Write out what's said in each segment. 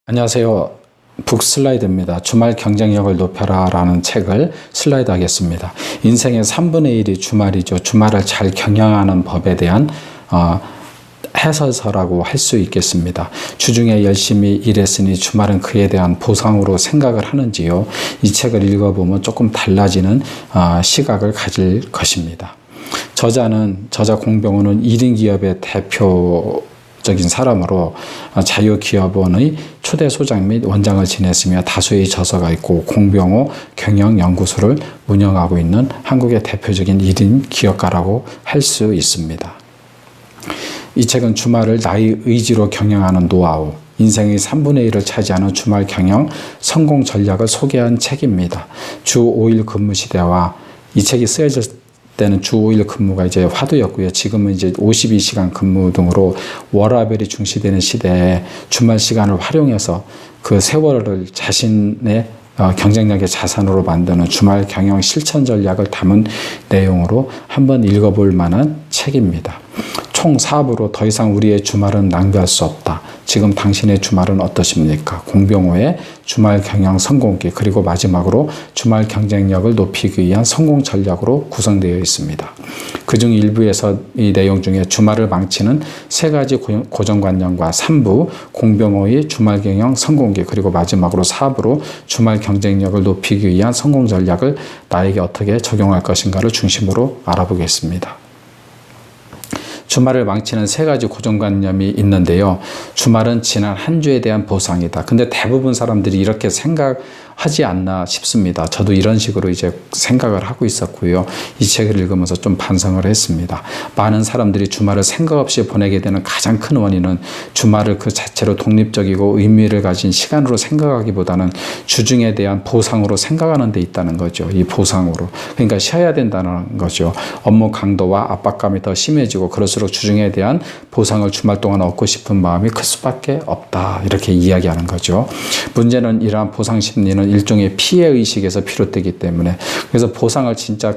안녕하세요. 북슬라이드입니다. 주말 경쟁력을 높여라 라는 책을 슬라이드 하겠습니다. 인생의 3분의 1이 주말이죠. 주말을 잘 경영하는 법에 대한 해설서라고 할 수 있겠습니다. 주중에 열심히 일했으니 주말은 그에 대한 보상으로 생각을 하는지요. 이 책을 읽어보면 조금 달라지는 시각을 가질 것입니다. 저자 공병호는 1인 기업의 대표적인 사람으로 자유기업원의 초대 소장 및 원장을 지냈으며 다수의 저서가 있고 공병호 경영연구소를 운영하고 있는 한국의 대표적인 1인 기업가라고 할 수 있습니다. 이 책은 주말을 나의 의지로 경영하는 노하우, 인생의 3분의 1을 차지하는 주말 경영 성공 전략을 소개한 책입니다. 주 5일 근무 시대와 이 책이 쓰여질 때는 주 5일 근무가 이제 화두였고요. 지금은 이제 52시간 근무 등으로 워라밸이 중시되는 시대에 주말 시간을 활용해서 그 세월을 자신의 경쟁력의 자산으로 만드는 주말 경영 실천 전략을 담은 내용으로 한번 읽어볼 만한 책입니다. 총 4부로 더 이상 우리의 주말은 낭비할 수 없다. 지금 당신의 주말은 어떠십니까? 공병호의 주말 경영 성공기, 그리고 마지막으로 주말 경쟁력을 높이기 위한 성공 전략으로 구성되어 있습니다. 그중 1부에서 이 내용 중에 주말을 망치는 3가지 고정관념과 3부 공병호의 주말 경영 성공기, 그리고 마지막으로 4부로 주말 경쟁력을 높이기 위한 성공 전략을 나에게 어떻게 적용할 것인가를 중심으로 알아보겠습니다. 주말을 망치는 3가지 고정관념이 있는데요. 주말은 지난 한 주에 대한 보상이다. 근데 대부분 사람들이 이렇게 생각하지 않나 싶습니다. 저도 이런 식으로 이제 생각을 하고 있었고요. 이 책을 읽으면서 좀 반성을 했습니다. 많은 사람들이 주말을 생각 없이 보내게 되는 가장 큰 원인은 주말을 그 자체로 독립적이고 의미를 가진 시간으로 생각하기보다는 주중에 대한 보상으로 생각하는 데 있다는 거죠. 이 보상으로. 그러니까 쉬어야 된다는 거죠. 업무 강도와 압박감이 더 심해지고 그럴수록 주중에 대한 보상을 주말 동안 얻고 싶은 마음이 클 수밖에 없다. 이렇게 이야기하는 거죠. 문제는 이러한 보상 심리는 일종의 피해의식에서 비롯되기 때문에, 그래서 보상을 진짜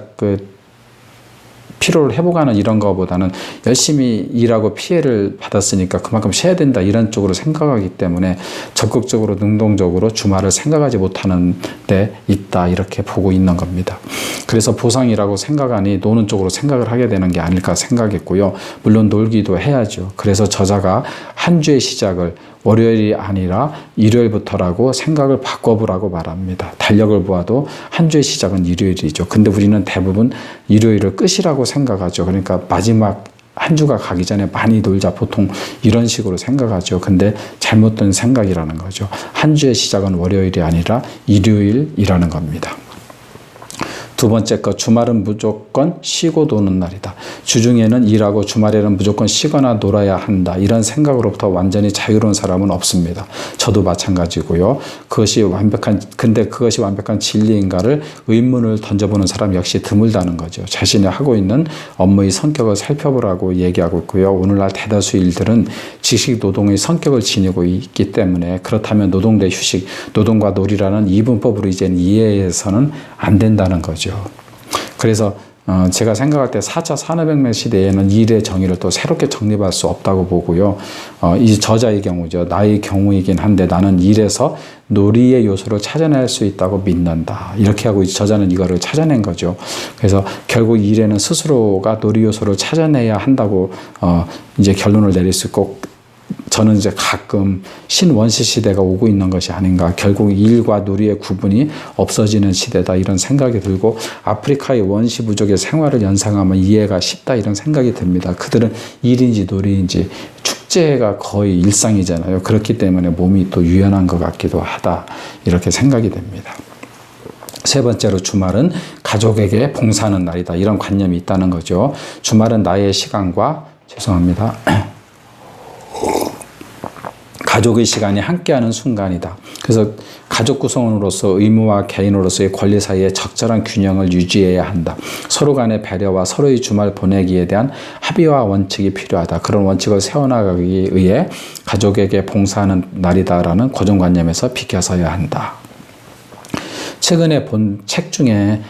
피로를 회복하는 이런 거보다는 열심히 일하고 피해를 받았으니까 그만큼 쉬어야 된다 이런 쪽으로 생각하기 때문에 적극적으로 능동적으로 주말을 생각하지 못하는 데 있다 이렇게 보고 있는 겁니다. 그래서 보상이라고 생각하니 노는 쪽으로 생각을 하게 되는 게 아닐까 생각했고요. 물론 놀기도 해야죠. 그래서 저자가 한 주의 시작을 월요일이 아니라 일요일부터라고 생각을 바꿔보라고 말합니다. 달력을 보아도 한 주의 시작은 일요일이죠. 근데 우리는 대부분 일요일을 끝이라고 생각하죠. 그러니까 마지막 한 주가 가기 전에 많이 놀자 보통 이런 식으로 생각하죠. 근데 잘못된 생각이라는 거죠. 한 주의 시작은 월요일이 아니라 일요일이라는 겁니다. 두 번째 것, 주말은 무조건 쉬고 노는 날이다. 주중에는 일하고 주말에는 무조건 쉬거나 놀아야 한다. 이런 생각으로부터 완전히 자유로운 사람은 없습니다. 저도 마찬가지고요. 근데 그것이 완벽한 진리인가를 의문을 던져보는 사람 역시 드물다는 거죠. 자신이 하고 있는 업무의 성격을 살펴보라고 얘기하고 있고요. 오늘날 대다수 일들은 지식 노동의 성격을 지니고 있기 때문에 그렇다면 노동 대 휴식, 노동과 놀이라는 이분법으로 이제는 이해해서는 안 된다는 거죠. 그래서 제가 생각할 때 4차 산업혁명 시대에는 일의 정의를 또 새롭게 정립할 수 없다고 보고요. 이 저자의 경우죠. 나의 경우이긴 한데 나는 일에서 놀이의 요소를 찾아낼 수 있다고 믿는다. 이렇게 하고 저자는 이거를 찾아낸 거죠. 그래서 결국 일에는 스스로가 놀이 요소를 찾아내야 한다고 이제 결론을 내릴 수 있고, 저는 이제 가끔 신원시 시대가 오고 있는 것이 아닌가, 결국 일과 놀이의 구분이 없어지는 시대다 이런 생각이 들고, 아프리카의 원시 부족의 생활을 연상하면 이해가 쉽다 이런 생각이 듭니다. 그들은 일인지 놀이인지 축제가 거의 일상이잖아요. 그렇기 때문에 몸이 또 유연한 것 같기도 하다 이렇게 생각이 됩니다. 세 번째로 주말은 가족에게 봉사하는 날이다 이런 관념이 있다는 거죠. 주말은 나의 시간과 가족의 시간이 함께하는 순간이다. 그래서 가족 구성원으로서 의무와 개인으로서의 권리 사이에 적절한 균형을 유지해야 한다. 서로 간의 배려와 서로의 주말 보내기에 대한 합의와 원칙이 필요하다. 그런 원칙을 세워나가기 위해 가족에게 봉사하는 날이다라는 고정관념에서 비껴서야 한다. 최근에 본 책 중에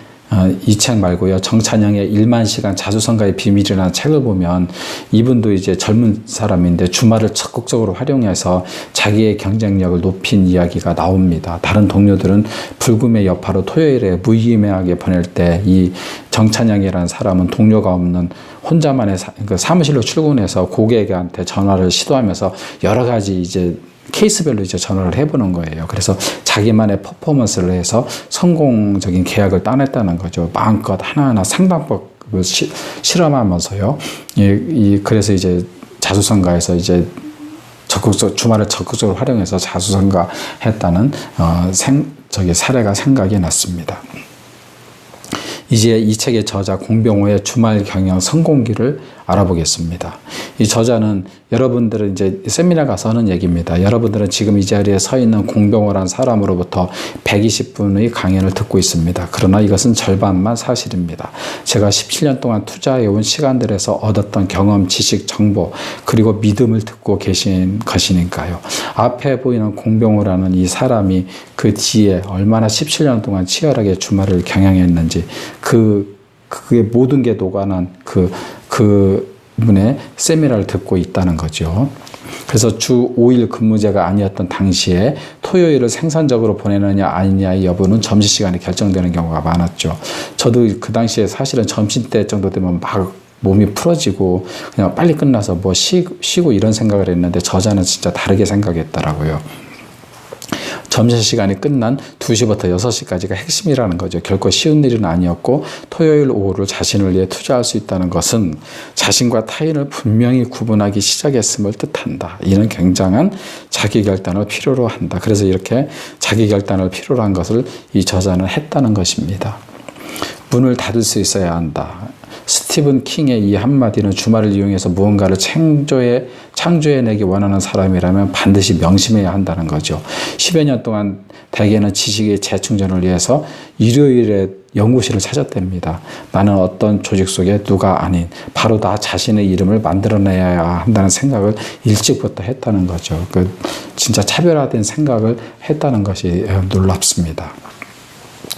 이 책 말고요. 정찬영의 1만 시간 자수성가의 비밀이라는 책을 보면 이분도 이제 젊은 사람인데 주말을 적극적으로 활용해서 자기의 경쟁력을 높인 이야기가 나옵니다. 다른 동료들은 불금의 여파로 토요일에 무의미하게 보낼 때 이 정찬영이라는 사람은 동료가 없는 혼자만의 사무실로 출근해서 고객한테 전화를 시도하면서 여러 가지 이제 케이스별로 이제 전화를 해보는 거예요. 그래서 자기만의 퍼포먼스를 해서 성공적인 계약을 따냈다는 거죠. 마음껏 하나하나 상담법을 실험하면서요. 그래서 이제 자수성가에서 이제 주말을 적극적으로 활용해서 자수성가했다는 사례가 생각이 났습니다. 이제 이 책의 저자 공병호의 주말 경영 성공기를 알아보겠습니다. 이 저자는 여러분들은 이제 세미나 가서 하는 얘기입니다. 여러분들은 지금 이 자리에 서 있는 공병호라는 사람으로부터 120분의 강연을 듣고 있습니다. 그러나 이것은 절반만 사실입니다. 제가 17년 동안 투자해온 시간들에서 얻었던 경험, 지식, 정보, 그리고 믿음을 듣고 계신 것이니까요. 앞에 보이는 공병호라는 이 사람이 그 뒤에 얼마나 17년 동안 치열하게 주말을 경영했는지 그게 모든 게 녹아난 그 분의 세미나를 듣고 있다는 거죠. 그래서 주 5일 근무제가 아니었던 당시에 토요일을 생산적으로 보내느냐 아니냐의 여부는 점심시간에 결정되는 경우가 많았죠. 저도 그 당시에 사실은 점심때 정도 되면 막 몸이 풀어지고 그냥 빨리 끝나서 뭐 쉬고 이런 생각을 했는데 저자는 진짜 다르게 생각했더라고요. 점심시간이 끝난 2시부터 6시까지가 핵심이라는 거죠. 결코 쉬운 일은 아니었고 토요일 오후를 자신을 위해 투자할 수 있다는 것은 자신과 타인을 분명히 구분하기 시작했음을 뜻한다. 이는 굉장한 자기결단을 필요로 한다. 그래서 이렇게 자기결단을 필요로 한 것을 이 저자는 했다는 것입니다. 문을 닫을 수 있어야 한다. 스티븐 킹의 이 한마디는 주말을 이용해서 무언가를 창조해내기 원하는 사람이라면 반드시 명심해야 한다는 거죠. 10여 년 동안 대개는 지식의 재충전을 위해서 일요일에 연구실을 찾았답니다. 나는 어떤 조직 속에 누가 아닌 바로 나 자신의 이름을 만들어내야 한다는 생각을 일찍부터 했다는 거죠. 진짜 차별화된 생각을 했다는 것이 놀랍습니다.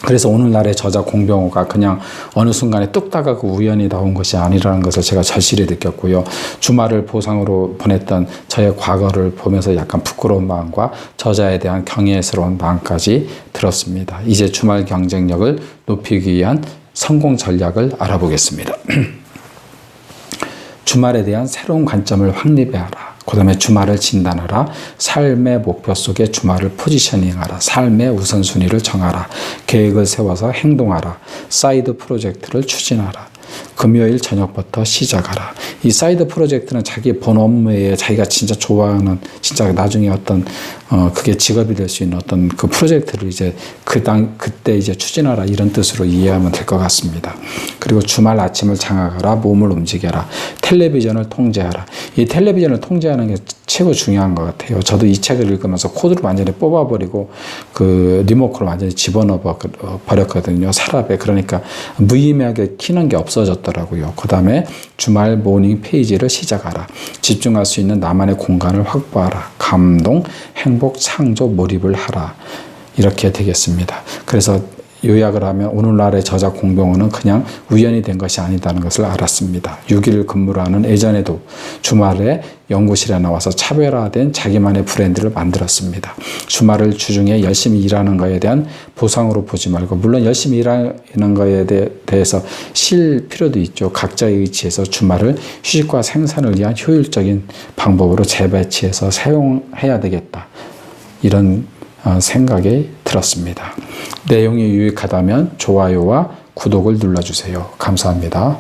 그래서 오늘날의 저자 공병호가 그냥 어느 순간에 뚝딱하고 우연히 나온 것이 아니라는 것을 제가 절실히 느꼈고요. 주말을 보상으로 보냈던 저의 과거를 보면서 약간 부끄러운 마음과 저자에 대한 경외스러운 마음까지 들었습니다. 이제 주말 경쟁력을 높이기 위한 성공 전략을 알아보겠습니다. 주말에 대한 새로운 관점을 확립해라. 그 다음에 주말을 진단하라. 삶의 목표 속에 주말을 포지셔닝하라. 삶의 우선순위를 정하라. 계획을 세워서 행동하라. 사이드 프로젝트를 추진하라. 금요일 저녁부터 시작하라. 이 사이드 프로젝트는 자기 본 업무에 자기가 진짜 좋아하는, 진짜 나중에 어떤 그게 직업이 될 수 있는 어떤 그 프로젝트를 이제 그때 이제 추진하라, 이런 뜻으로 이해하면 될 것 같습니다. 그리고 주말 아침을 장악하라. 몸을 움직여라. 텔레비전을 통제하라. 이 텔레비전을 통제하는 게 최고 중요한 것 같아요. 저도 이 책을 읽으면서 코드를 완전히 뽑아버리고 그 리모컨을 완전히 집어넣어 버렸거든요. 서랍에. 그러니까 무의미하게 키는 게 없어졌더라고요. 그 다음에 주말 모닝 페이지를 시작하라. 집중할 수 있는 나만의 공간을 확보하라. 감동, 행복, 창조, 몰입을 하라. 이렇게 되겠습니다. 그래서 요약을 하면 오늘날의 저자 공병호는 그냥 우연히 된 것이 아니다는 것을 알았습니다. 6일 근무를 하는 예전에도 주말에 연구실에 나와서 차별화된 자기만의 브랜드를 만들었습니다. 주말을 주중에 열심히 일하는 것에 대한 보상으로 보지 말고, 물론 열심히 일하는 것에 대해서 쉴 필요도 있죠. 각자의 위치에서 주말을 휴식과 생산을 위한 효율적인 방법으로 재배치해서 사용해야 되겠다. 이런 생각이 들었습니다. 내용이 유익하다면 좋아요와 구독을 눌러주세요. 감사합니다.